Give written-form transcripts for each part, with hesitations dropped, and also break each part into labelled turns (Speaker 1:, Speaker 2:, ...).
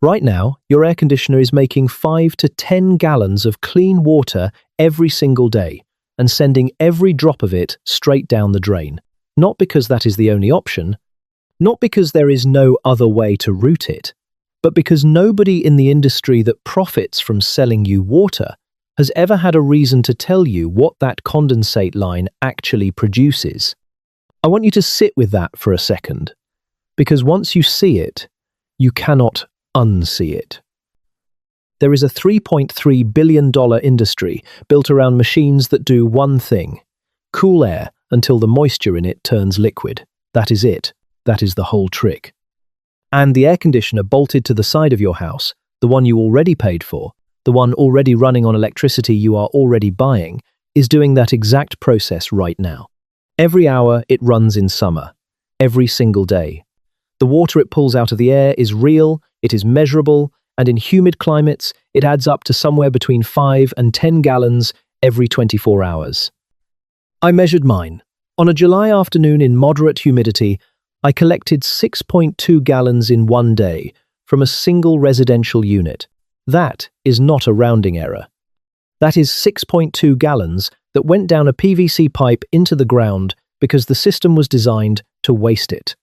Speaker 1: Right now, your air conditioner is making 5 to 10 gallons of clean water every single day and sending every drop of it straight down the drain. Not because that is the only option, not because there is no other way to route it, but because nobody in the industry that profits from selling you water has ever had a reason to tell you what that condensate line actually produces. I want you to sit with that for a second, because once you see it, you cannot unsee it. There is a $3.3 billion industry built around machines that do one thing: cool air until the moisture in it turns liquid. That is it. That is the whole trick. And the air conditioner bolted to the side of your house, the one you already paid for, the one already running on electricity you are already buying, is doing that exact process right now. Every hour it runs in summer, every single day. The water it pulls out of the air is real, it is measurable, and in humid climates, it adds up to somewhere between 5 and 10 gallons every 24 hours. I measured mine. On a July afternoon in moderate humidity, I collected 6.2 gallons in one day from a single residential unit. That is not a rounding error. That is 6.2 gallons that went down a PVC pipe into the ground because the system was designed to waste it.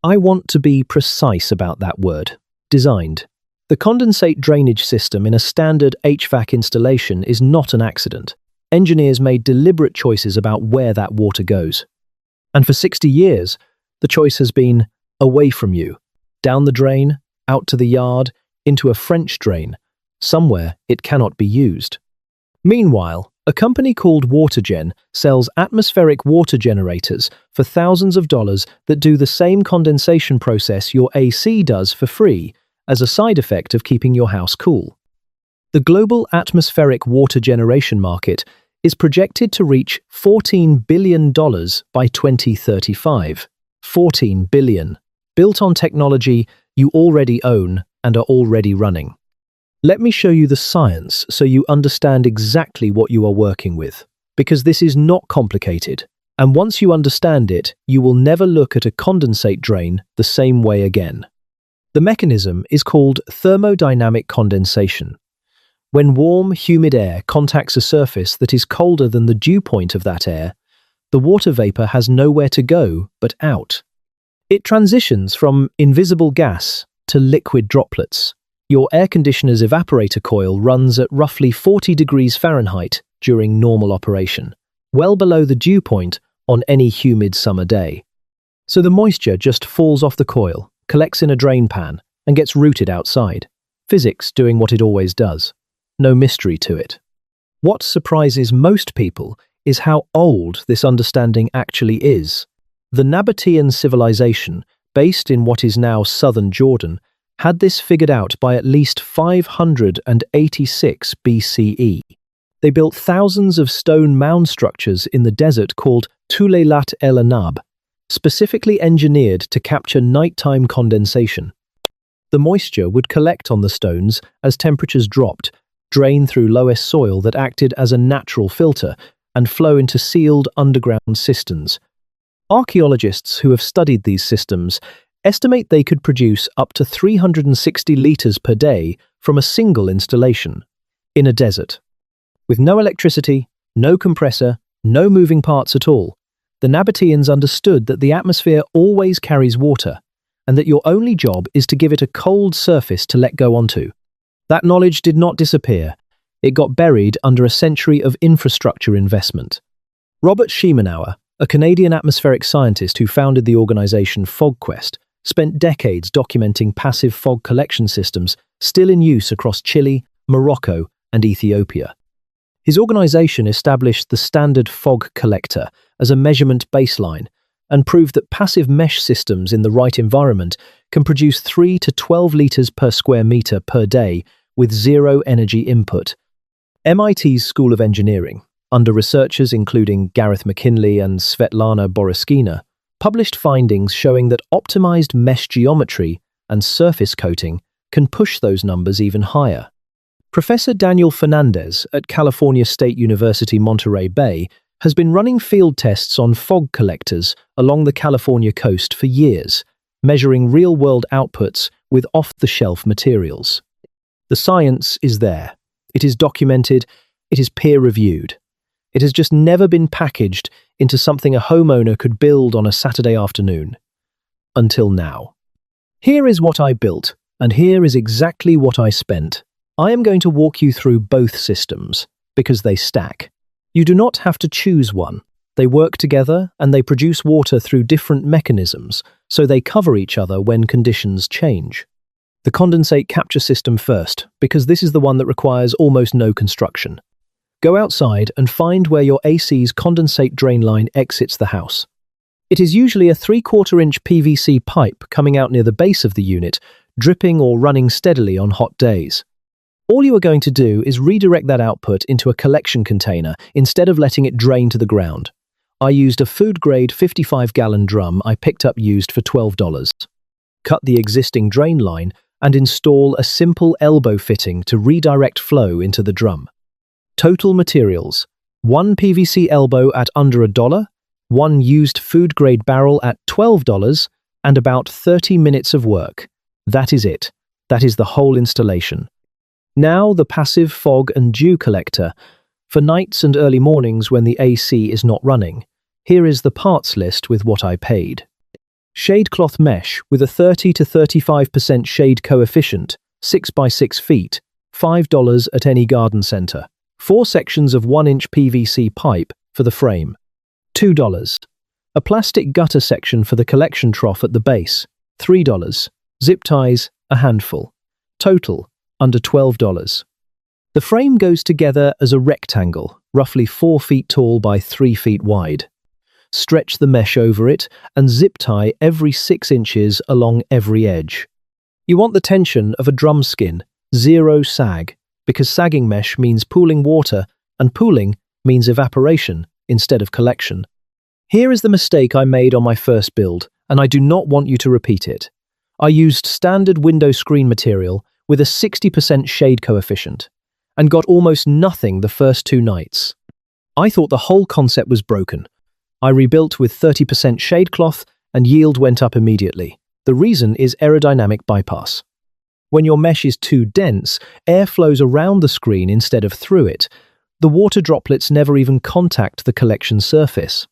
Speaker 1: I want to be precise about that word, designed. The condensate drainage system in a standard HVAC installation is not an accident. Engineers made deliberate choices about where that water goes. And for 60 years, the choice has been away from you, down the drain, out to the yard, into a French drain. Somewhere it cannot be used. Meanwhile, a company called WaterGen sells atmospheric water generators for thousands of dollars that do the same condensation process your AC does for free, as a side effect of keeping your house cool. The global atmospheric water generation market is projected to reach $14 billion by 2035. 14 billion, built on technology you already own and are already running. Let me show you the science so you understand exactly what you are working with, because this is not complicated, and once you understand it, you will never look at a condensate drain the same way again. The mechanism is called thermodynamic condensation. When warm, humid air contacts a surface that is colder than the dew point of that air, the water vapor has nowhere to go but out. It transitions from invisible gas to liquid droplets. Your air conditioner's evaporator coil runs at roughly 40 degrees Fahrenheit during normal operation, well below the dew point on any humid summer day. So the moisture just falls off the coil, collects in a drain pan, and gets routed outside. Physics doing what it always does. No mystery to it. What surprises most people is how old this understanding actually is. The Nabataean civilization, based in what is now southern Jordan, had this figured out by at least 586 BCE. They built thousands of stone mound structures in the desert called Tulaylat el Anab, specifically engineered to capture nighttime condensation. The moisture would collect on the stones as temperatures dropped, drain through loess soil that acted as a natural filter, and flow into sealed underground cisterns. Archaeologists who have studied these systems estimate they could produce up to 360 litres per day from a single installation, in a desert. With no electricity, no compressor, no moving parts at all, the Nabataeans understood that the atmosphere always carries water, and that your only job is to give it a cold surface to let go onto. That knowledge did not disappear. It got buried under a century of infrastructure investment. Robert Schemenauer, a Canadian atmospheric scientist who founded the organization FogQuest, spent decades documenting passive fog collection systems still in use across Chile, Morocco, and Ethiopia. His organization established the standard fog collector as a measurement baseline and proved that passive mesh systems in the right environment can produce 3 to 12 litres per square metre per day with zero energy input. MIT's School of Engineering, under researchers including Gareth McKinley and Svetlana Boroskina, published findings showing that optimized mesh geometry and surface coating can push those numbers even higher. Professor Daniel Fernandez at California State University Monterey Bay has been running field tests on fog collectors along the California coast for years, measuring real-world outputs with off-the-shelf materials. The science is there. It is documented. It is peer-reviewed. It has just never been packaged into something a homeowner could build on a Saturday afternoon. Until now. Here is what I built, and here is exactly what I spent. I am going to walk you through both systems, because they stack. You do not have to choose one. They work together and they produce water through different mechanisms, so they cover each other when conditions change. The condensate capture system first, because this is the one that requires almost no construction. Go outside and find where your AC's condensate drain line exits the house. It is usually a 3/4-inch PVC pipe coming out near the base of the unit, dripping or running steadily on hot days. All you are going to do is redirect that output into a collection container instead of letting it drain to the ground. I used a food-grade 55-gallon drum I picked up used for $12. Cut the existing drain line and install a simple elbow fitting to redirect flow into the drum. Total materials: 1 PVC elbow at under $1, 1 used food-grade barrel at $12, and about 30 minutes of work. That is it. That is the whole installation. Now the passive fog and dew collector. For nights and early mornings when the AC is not running, here is the parts list with what I paid. Shade cloth mesh with a 30 to 35% shade coefficient, 6 by 6 feet, $5 at any garden center. 4 sections of 1-inch PVC pipe for the frame, $2. A plastic gutter section for the collection trough at the base, $3. Zip ties, a handful. Total, under $12. The frame goes together as a rectangle, roughly 4 feet tall by 3 feet wide. Stretch the mesh over it and zip tie every 6 inches along every edge. You want the tension of a drum skin, 0 sag, because sagging mesh means pooling water and pooling means evaporation instead of collection. Here is the mistake I made on my first build, and I do not want you to repeat it. I used standard window screen material with a 60% shade coefficient and got almost nothing the first 2 nights. I thought the whole concept was broken. I rebuilt with 30% shade cloth and yield went up immediately. The reason is aerodynamic bypass. When your mesh is too dense, air flows around the screen instead of through it. The water droplets never even contact the collection surface.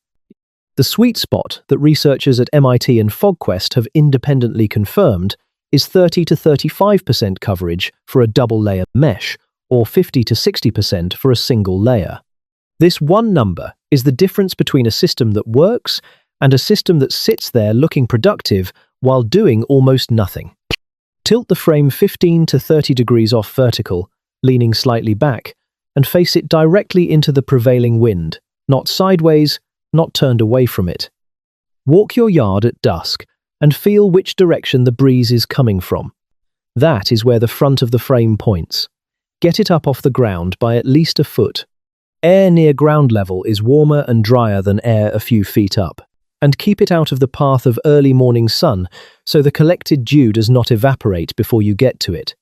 Speaker 1: The sweet spot that researchers at MIT and FogQuest have independently confirmed is 30 to 35% coverage for a double-layer mesh, or 50 to 60% for a single layer. This one number is the difference between a system that works and a system that sits there looking productive while doing almost nothing. Tilt the frame 15 to 30 degrees off vertical, leaning slightly back, and face it directly into the prevailing wind, not sideways, not turned away from it. Walk your yard at dusk and feel which direction the breeze is coming from. That is where the front of the frame points. Get it up off the ground by at least a foot. Air near ground level is warmer and drier than air a few feet up. And keep it out of the path of early morning sun so the collected dew does not evaporate before you get to it.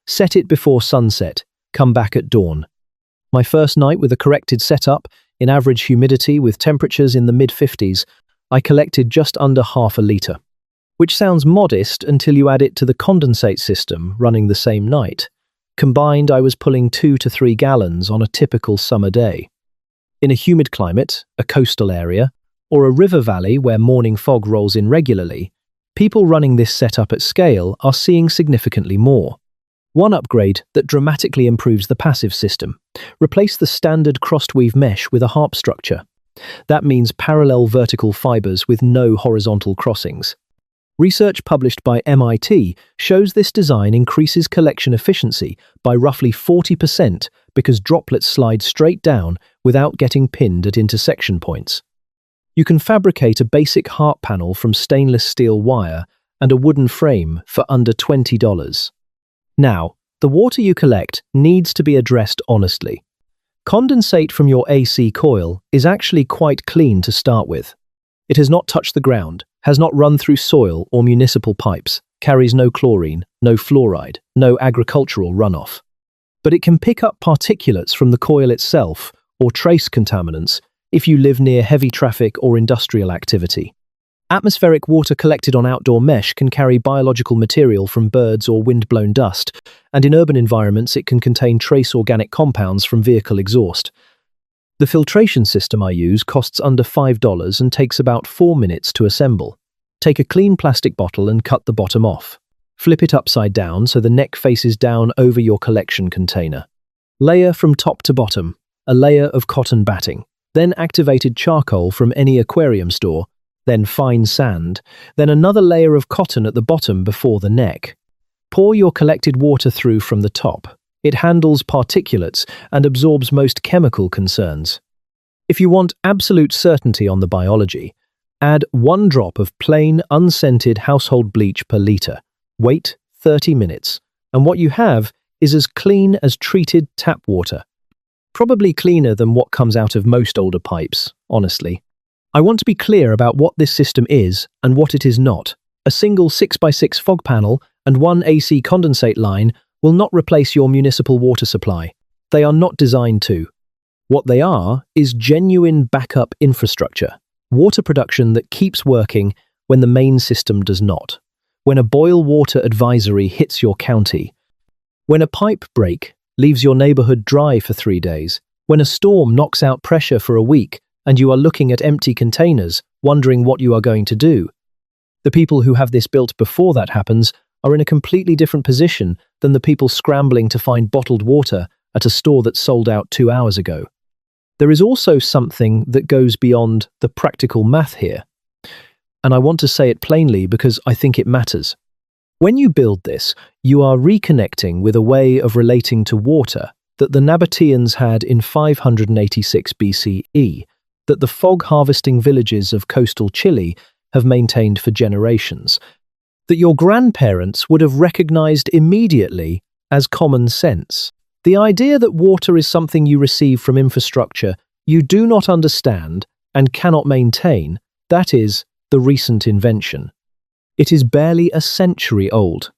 Speaker 1: Set it before sunset, come back at dawn. My first night with a corrected setup, in average humidity with temperatures in the mid-50s, I collected just under half a litre. Which sounds modest until you add it to the condensate system running the same night. Combined, I was pulling 2 to 3 gallons on a typical summer day. In a humid climate, a coastal area, or a river valley where morning fog rolls in regularly, people running this setup at scale are seeing significantly more. One upgrade that dramatically improves the passive system. Replace the standard crossed-weave mesh with a harp structure. That means parallel vertical fibers with no horizontal crossings. Research published by MIT shows this design increases collection efficiency by roughly 40% because droplets slide straight down without getting pinned at intersection points. You can fabricate a basic harp panel from stainless steel wire and a wooden frame for under $20. Now, the water you collect needs to be addressed honestly. Condensate from your AC coil is actually quite clean to start with. It has not touched the ground, has not run through soil or municipal pipes, carries no chlorine, no fluoride, no agricultural runoff. But it can pick up particulates from the coil itself or trace contaminants if you live near heavy traffic or industrial activity. Atmospheric water collected on outdoor mesh can carry biological material from birds or wind-blown dust, and in urban environments it can contain trace organic compounds from vehicle exhaust. The filtration system I use costs under $5 and takes about 4 minutes to assemble. Take a clean plastic bottle and cut the bottom off. Flip it upside down so the neck faces down over your collection container. Layer from top to bottom, a layer of cotton batting, then activated charcoal from any aquarium store, then fine sand, then another layer of cotton at the bottom before the neck. Pour your collected water through from the top. It handles particulates and absorbs most chemical concerns. If you want absolute certainty on the biology, add 1 drop of plain, unscented household bleach per litre. Wait 30 minutes, and what you have is as clean as treated tap water. Probably cleaner than what comes out of most older pipes, honestly. I want to be clear about what this system is and what it is not. A single 6x6 fog panel and 1 AC condensate line will not replace your municipal water supply. They are not designed to. What they are is genuine backup infrastructure, water production that keeps working when the main system does not. When a boil water advisory hits your county. When a pipe break leaves your neighborhood dry for 3 days. When a storm knocks out pressure for a week and you are looking at empty containers, wondering what you are going to do. The people who have this built before that happens are in a completely different position than the people scrambling to find bottled water at a store that sold out 2 hours ago. There is also something that goes beyond the practical math here. And I want to say it plainly because I think it matters. When you build this, you are reconnecting with a way of relating to water that the Nabataeans had in 586 BCE, that the fog-harvesting villages of coastal Chile have maintained for generations, that your grandparents would have recognized immediately as common sense. The idea that water is something you receive from infrastructure you do not understand and cannot maintain, that is the recent invention. It is barely a century old.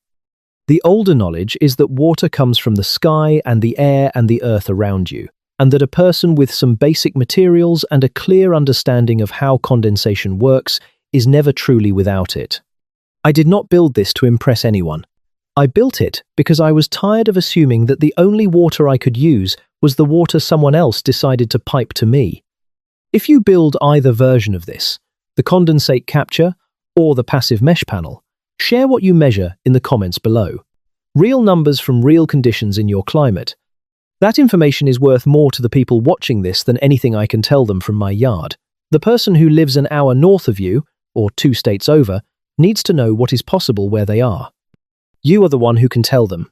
Speaker 1: The older knowledge is that water comes from the sky and the air and the earth around you, and that a person with some basic materials and a clear understanding of how condensation works is never truly without it. I did not build this to impress anyone. I built it because I was tired of assuming that the only water I could use was the water someone else decided to pipe to me. If you build either version of this, the condensate capture or the passive mesh panel, share what you measure in the comments below. Real numbers from real conditions in your climate. That information is worth more to the people watching this than anything I can tell them from my yard. The person who lives an hour north of you, or 2 states over, needs to know what is possible where they are. You are the one who can tell them.